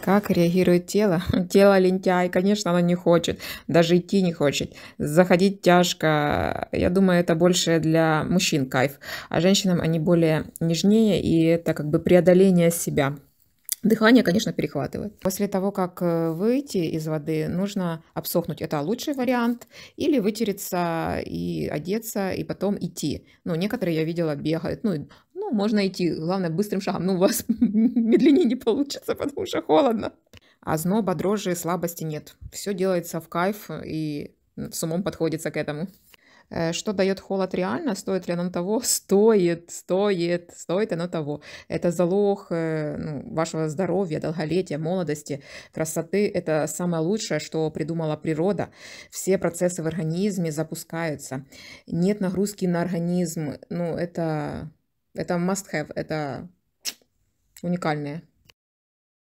Как реагирует тело? Тело лентяй, конечно, оно не хочет, даже идти не хочет. Заходить тяжко. Я думаю, это больше для мужчин кайф, а женщинам они более нежнее, и это как бы преодоление себя. Дыхание, конечно, перехватывает. После того, как выйти из воды, нужно обсохнуть. Это лучший вариант. Или вытереться и одеться, и потом идти. Ну, некоторые, я видела, бегают. Ну, можно идти, главное, быстрым шагом. Ну, у вас медленнее не получится, потому что холодно. Озноба, дрожи, слабости нет. Все делается в кайф и с умом подходится к этому. Что дает холод реально? Стоит ли оно того? Стоит оно того. Это залог ну, вашего здоровья, долголетия, молодости, красоты. Это самое лучшее, что придумала природа. Все процессы в организме запускаются. Нет нагрузки на организм. Ну, это must have, это уникальное.